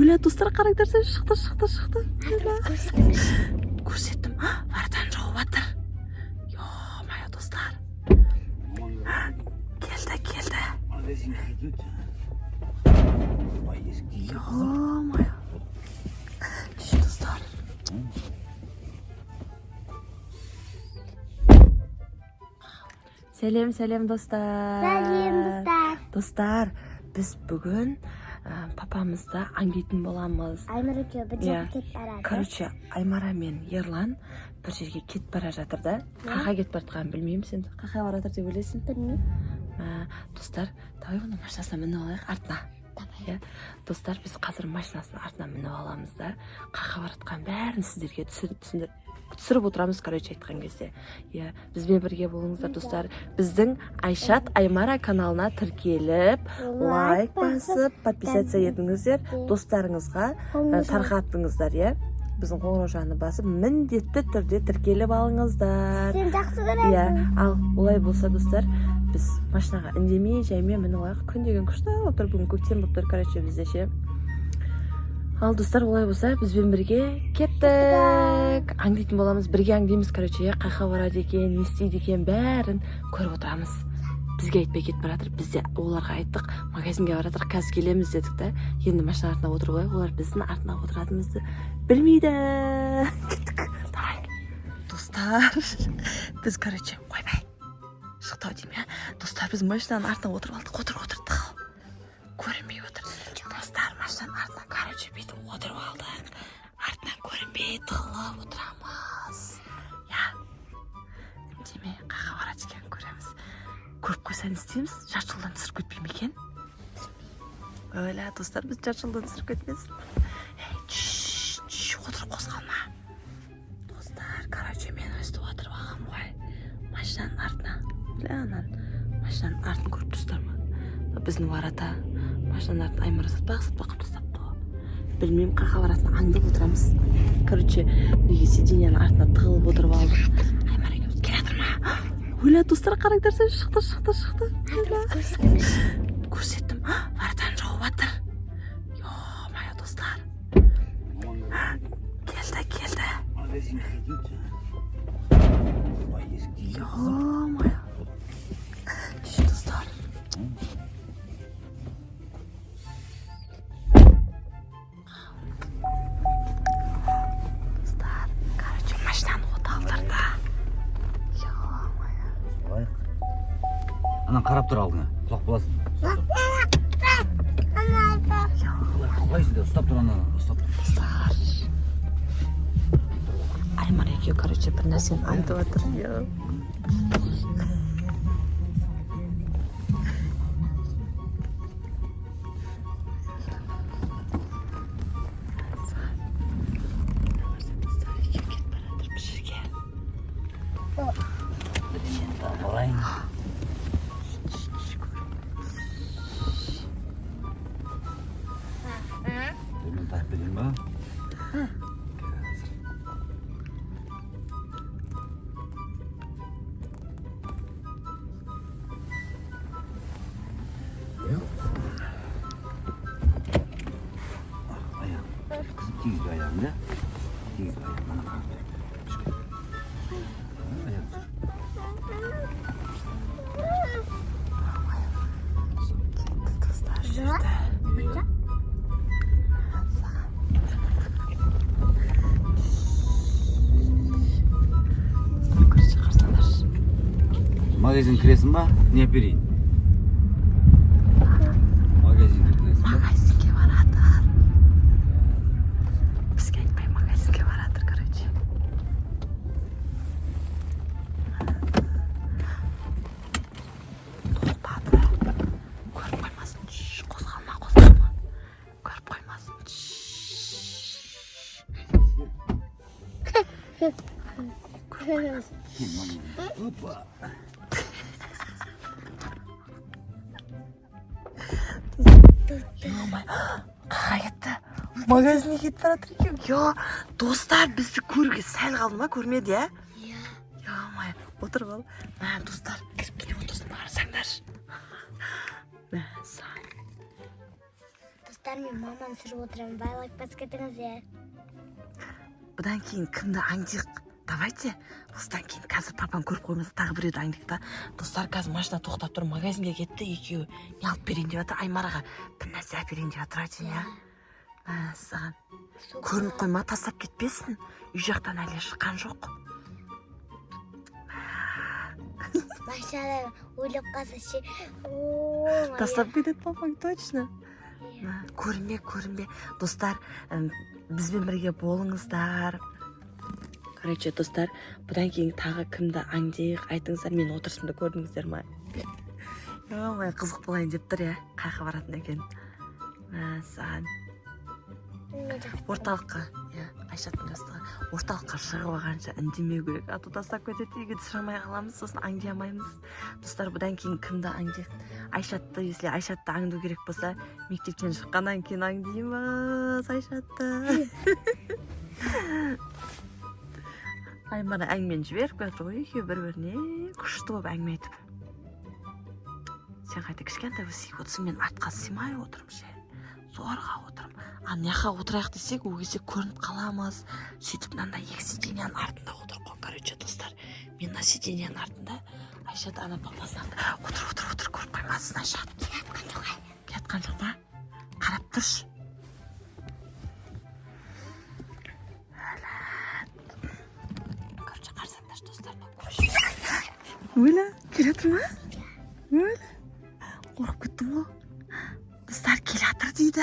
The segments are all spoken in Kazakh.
Өлә достар қараңдаршы, шықты. Көрсеттім. Вардан жауып жатыр. Йо-мая достар. Келді. Йо-мая. Düşün dostlar. Selam dostlar. Dostlar, biz bugün papamızda аңдейтін боламыз. Аймара екеуі бір жаққа кетіп барады. Короче, Аймара мен Ерлан бір жерге кетіп бара жатыр да. Қақа кетіп бара жатқанын білмеймін, сен қақа бара жатыр деп ойлайсың? Білмеймін. Достар, давай оның машинасына мініп алайық артына. Достар, біз қазір машинасының артына мініп аламыз да. Қақа бара жатқан бәрін сіздерге түсіріп отырамыз, короче айтқан кезде. Бізбен бірге болыңыздар достар. Біздің Айшат Аймара каналына тіркеліп, лайк басып, подписаться етіңіздер, достарыңызға тарқаттыңыздар, біздің қоңыраушаны басып, міндетті түрде тіркеліп алыңыздар. Сен жақсы көресің. Ал олай болса достар, біз машинаға үндемей, жаймен мініп алайық. Күн деген күшті отыр, бүгін көктем болып тұр, короче бізде ше. Ал достар, олай болса, бізбен бірге кеттік. Аңдейтін боламыз, бірге аңдейміз, короче, қайқа барады екен, не істейді екен, бәрін көріп отырамыз. Бізге айтпай кетіп баратыр, біз де оларға айттық, магазинге баратыр, қазір келеміз дедік та. Енді машина артына отырып алайық, олар біздің артына отыратынымызды білмейді. Кеттік. Давай. Достар, біз, короче, қоймай. Шықтау деймін, достар, біз машинаның артына отырып алдық, отырдық. Көрінбей отыр. Достар, машинаның артына, короче, бүйтіп отырып алдық. Артынан көрінбей тығылып отырамыз. Үндемей, қақа барады екенін көреміз. Көріп қойсаң істейміз, жарты жылдан түсіріп кетпей ме екен? Өлә, достар, біз жарты жылдан түсіріп кетмес. Отырып қозғалма. Достар, короче, мен өстіп отырып алғам ғой. Машинаның артына. Анан машинаның артын көріп тұрсыздар ма? Біздің барата машинаның артын Аймара сатпақ қып тастапты. Білмеймін, қақа баратына аңдып отырамыз. Короче, неге сиденияның артына тығылып отырып алдық. Аймара екеуміз келе жатыр ма? Өлә, достар, қараңдаршы, шықты. Көрсеттім. Вардан жауып жатыр. Йо-мая достар. Келді. Йо-мая. Düşün dostlar. Dostlar, короче, машинаны оталдырды. Йо-мая. Анан қарап тұр алдыңа, құлақ боласың. Қалайсың да, ұстап тұр анан, ұстап тұр. Достар. Аймара екеуі, короче, бір нәрсені айтып жатыр. Барайын. Мен тайып берейін ба? Kızım tiyizli ayağım da. Tiyizli ayağım bana kaldı. Ayak dur. Dostlar, şurada. Magazin kiresin ba? Ne yapayım? Magazin kiresin ba? Magazinге баратыр. Бізге айтпай магазинге баратыр, короче. Тоқтады. Көріп қоймасын. Қозғалма. Көріп қоймасын. Hoppa. Қаға кетті. Магазинге кетіп баратыр екен. Достар, бізді көруге сәл қалды ма? Көрмеді, Мая, отырып ал. Достар, кіріп келе отырсын, барсаңдар. достар, мен маманы сүріп отырамын. Байлап басып кетіңіз, Бұдан кейін кімді аңдиық? Давайте. Осыдан кейін қазір папам көріп қоймаса тағы біреуді аңдиық та. Достар қазір машина тоқтап тұр, магазинге кетті, екеуі не алып берейін деп жатыр. Аймараға бір нәрсе алып берейін деп жатыр екен, иә. Саған көрініп қойма, тастап кетпесін. Үй жақтан әлі шыққан жоқ. Машинада ойлап қалса ше. Тастап кетеді папаң, точно. Көрінбе. Достар, бізбен бірге болыңыздар. Короче, достар, бұдан кейін тағы кімді аңдиық, айтыңыздар, мен отырысымды көрдіңіздер ма? Ой, қызық болайын деп тұр, иә. Қайқа баратын екен. Саған орталыққа, иә, Айшаттың жастығы, орталыққа шығып алғанша үндемеу керек. А то тастап кетеді, үйге сұрамай қаламыз, сосын аңдия алмаймыз. Достар, бұдан кейін кімді аңдиық? Айшатты, если Айшатты аңду керек болса, мектептен шыққаннан кейін аңдимыз Айшатты. Аймана әңгімені жіберіп кетір ғой, екеуі бір-біріне күшті болып әңгіме айтып. Сен қайта кішкентай өсейік отырсың, мен артқа сыймай отырмын ше. Зорға отырмын. Аяққа отырайық десек, ол кезде көрініп қаламыз. Сөйтіп мынандай екі сиденияның артында отырып қой. Короче, достар, мен мына сиденияның артында, Айшат ана папасына отыр, көріп қоймасын Айшат. Кетқан жоқ па? Қарап тұршы. Короче, қарсаңдаршы достарына. Өлі, келе жатыр ма? Өлі. Қорқып кеттім ғой. Достар, келе жатыр дейді.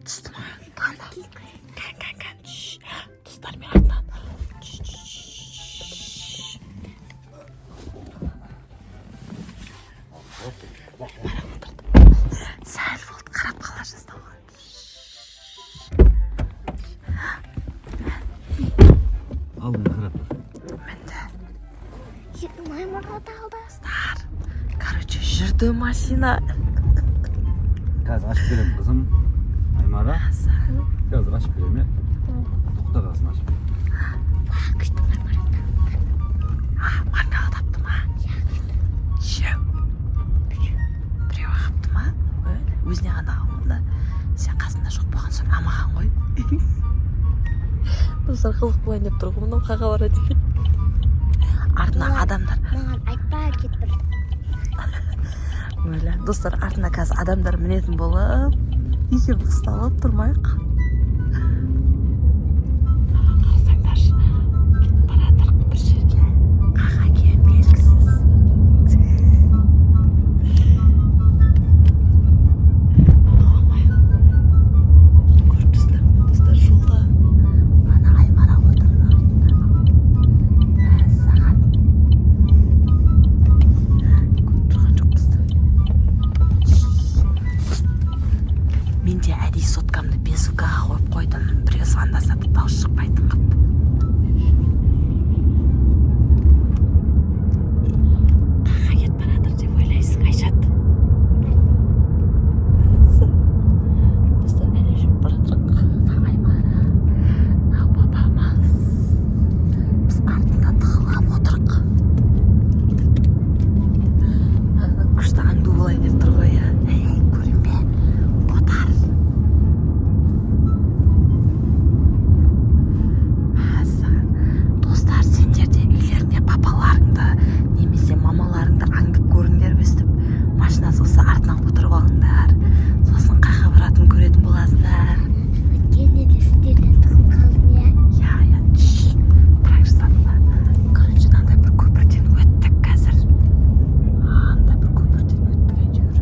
Түсті ма? Кан. Достар, мен артынан. Сәл болды, қарап қала жазды ғой. Алдын қарап. Мінді. Маймырға талды. Достар, короче, жүрді машина. Қазір ашып беремін, қызым. Аймара. Қазір ашып беремін. Тоқта қалсын ашып. Күшті Аймара. Марнаға тапты ма? Шеу. Біреуі қапты ма? Өзіне ғана қауында. Сен қасында жоқ болған соң амаған ғой. Достар, қызық болайын деп тұр ғой, мынау қаға барады екен. Артына адамдар. Маған айтпа кетіп. Өлі. Достар, артына қазір адамдар мінетін болып, екеуміз ұсталып тұрмайық. Қарасаңдаршы, кетіп баратыр бір жерге. Қаға екен белгісіз. Көріп тұрсыздар ма, достар, жолда. Ана Аймара отырды артында. Саған. Көріп тұрған жоқ бізді. Мен де әдейі соткамды бесукаға қойып қойдым. Біреу звондаса дауыс шықпайтын қып. Қаға кетіп баратыр деп ойлайсың, Айшат. Достар, әлі жүріп баратырық. Аймара, папамыз. Біз артында тығылып отырық. Күшті аңду болайын деп тұр ғой, иә. Көрінбе. Отар. Достар, сендер де үйлеріңде папаларыңды немесе мамаларыңды аңдып көріңдер өстіп, машинасы болса артынан отырып алыңдар. Сосын қаға баратын көретін боласыңдар. Өткенде де сіздерден тығып қалдым, иә? Я, бірақ жасадыңдар. Короче, мынандай бір көпірден өттік қазір. Андай бір көпірден өттік әйтеуір.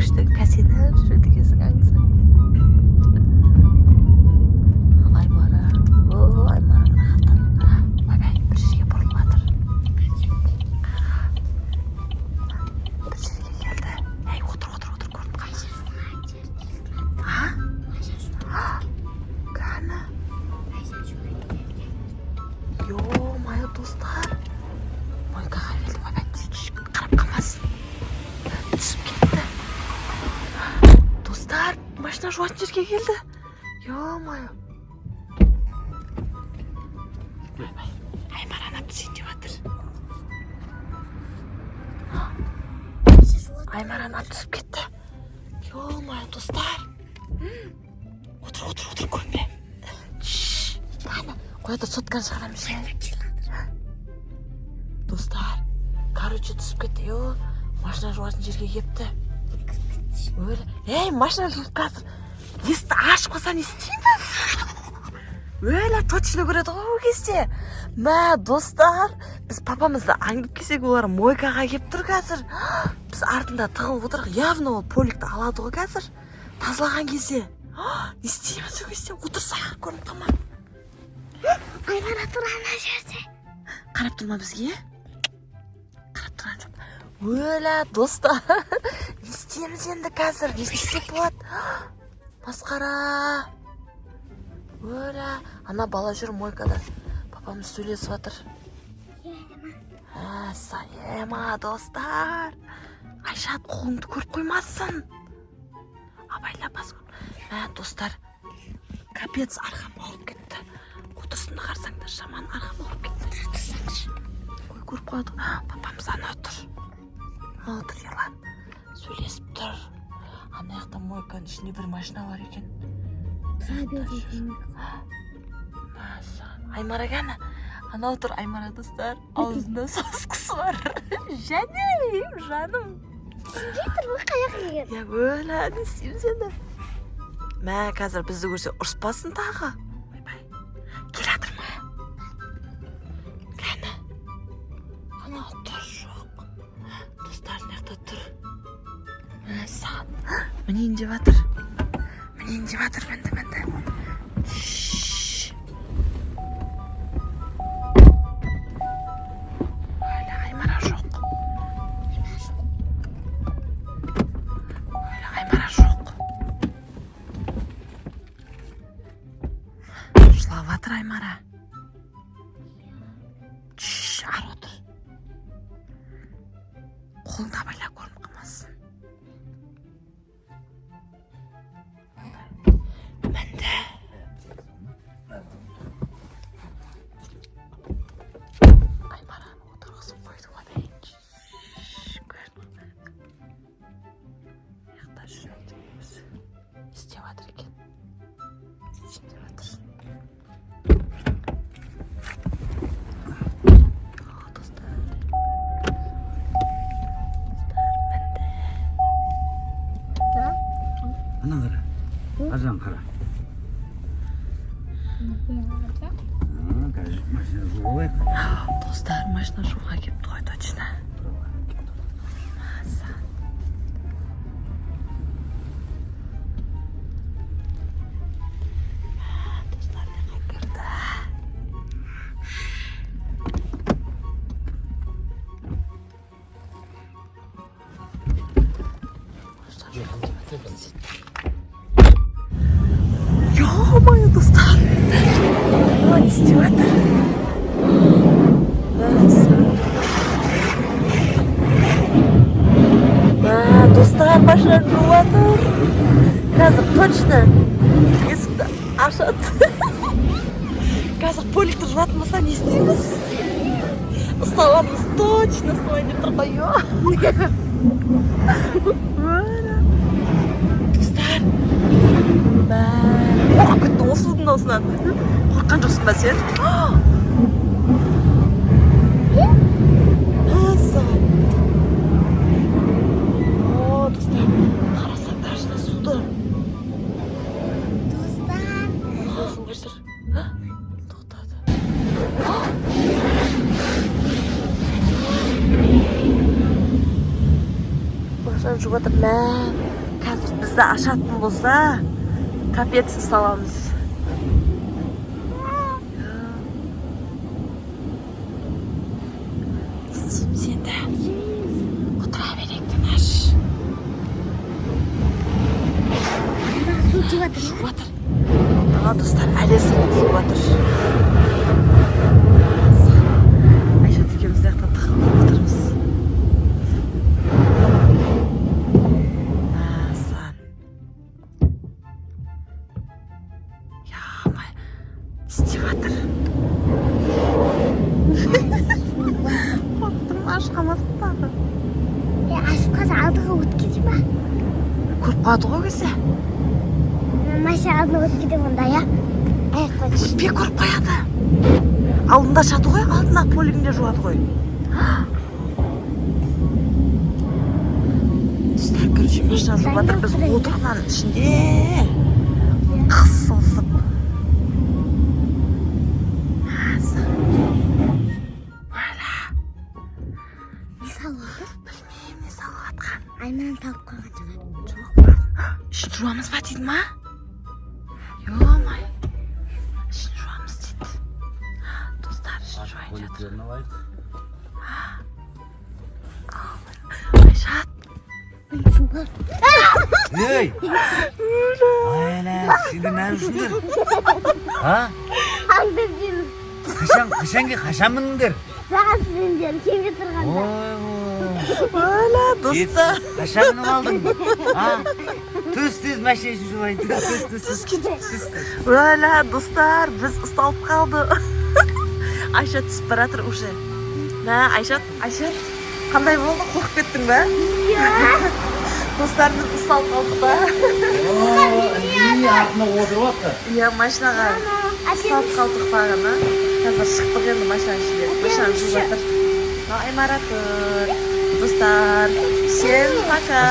күшті кәсені жүреді екенсің аңсың. Аймара. О, Аймара рахаттан. Ойбай, бір жерге бұрылып жатыр. Бір жерге келді. Ей, отыр, көрініп қалды. Кәні? Ё-мое, достар. Мойкаға келді. Ойбай, қарап қалмасын. Түсіп кетті. Достар, машина жуатын жерге келді. Ё-мое. Аймар анам түсейін деп жатыр. Аймар анам түсіп кетті. Ё-мое, достар. Отыр, көрме. Қоя тұр, сотканы шығарамыз. Достар, короче, түсіп кетті. Ё, машина жуатын жерге кепті. Ей, машина жуып қазір. Есікті ашып қалса не істейміз? Өлі, точно көреді ғой ол кезде. Мә, достар, біз папамызды аңдып келсек, олар мойкаға кеп тұр қазір. Біз артында тығылып отырық. Явно ол поликті алады ғой қазір. Тазалаған кезде. Не істейміз ол кезде? Отырсақ, көрініп қалма. Аймара тұр ана жерде. Қарап тұрма бізге? Қарап тұрған жоқ. Өлі, достар. Не істейміз енді қазір? Не істесек болады? Масқара. Өлі, ана бала жүр мойкада. Папамыз сөйлесіп жатыр. Саема, достар. Айшат, қолыңды көріп қоймасын. Абайлап бас көр. Достар, капец арқам ауырып кетті. Отырсынды қарсаңдар, жаман арқам ауырып кетті. Ой, көріп қойды. Папамыз ана отыр. Отыр, ерлан. Сөйлесіп тұр. Ана яқта мойканың ішінде бір машина бар екен. Аймара кәні? Ана отыр Аймара, достар. Аузында сасқысы бар. Жаным, жаным. Түсінбей тұр, қаяқ еген. Я өлі, не істейміз енді? Мә, қазір бізді көрсе ұрыспасын тағы. Ойбай, кел атыр ма? Кәні? Ана тұр жоқ. Достар неқта тұр. Мә, саған. Мінейін деп атыр. Мінді. Өлі, Аймара жоқ. Аймара жоқ. Жылап жатыр Аймара. Ары отыр. Қолыңды абайлап көрініп қалмасын. Мінді. Аймараны отырғызып қойды ғой. Яқта жүреді өзі. Істеп жатыр екен. Достар. Ана қара. Аржан қара. Қазір машина жуып алайық. Достар, машина жууға кепті ғой, точно. Достар, неға кірді. Ё-моё, достар. Не істеп жатыр. Достар, машина жуып жатыр. Қазір точно есікті ашады. Қазір поликті жуатын болса не істейміз? Ұсталарымыз точно солай деп тұр ғой. Достар, қорқып кеттің осы судың даусынан. Қорққан жоқсың ба сен? Достар, қарасаңдаршы суды. Достар. Тоқтады. Машина жуып жатыр. Қазір бізді ашатын болса, капец саламыз. İsteyim seni de. Otura verek Dinaş. Су тиіп жатыр. Жуып жатыр. Ана достар, әлесі жуып жатыр. Айшат екеуміз де жақта тығылып отырмыз. Асан. Ямай, істеп жатыр. Қорықтырма, ашқамасын тағы. Ашып қазір алдыға өткізді ма? Көріп қалды ғой кесе. Маша алдына өткізді онда, я? Аяққа түсті. Бе көріп қояды. Алдында жату ғой, алдына полигінде жуады ғой. Достар, короче, машина жуып жатыр, біз отырғанның ішінде қысылсып. Вуаля. Не салып отыр? Білмеймін, не салып жатқан. Айман салып қойған шығар. Ішін жуамыз ба дейді ма? Йо-май. Ішін жуамыз дейді. Достар, ішін жуайын жатыр. Поликтерін алайық. Айшат. Су бар. Ей! Ayla, şimdi ne yapıyorsundur? Ha? Аңдып жүрміз. Kaşan mındır? Саған сізден кемге тұрғанда. Вуаля, достар. Kaşan mı aldın? Ha? Tüz meşe şu var. Tüz. Вуаля, достар, біз ұсталып қалды. Айшат түсіп бара жатыр уже. Мә, Айшат, қандай болды? Қорқып кеттің бе? Достар, біз ұсталып қалдық ба? İyi артына отырып отыр. Иә, машинаға ұсталып қалдық бағана. Қазір шықтық енді машинаның ішінде. Машинаны жуып жатыр. Аймара тұр. Достар, всем пока.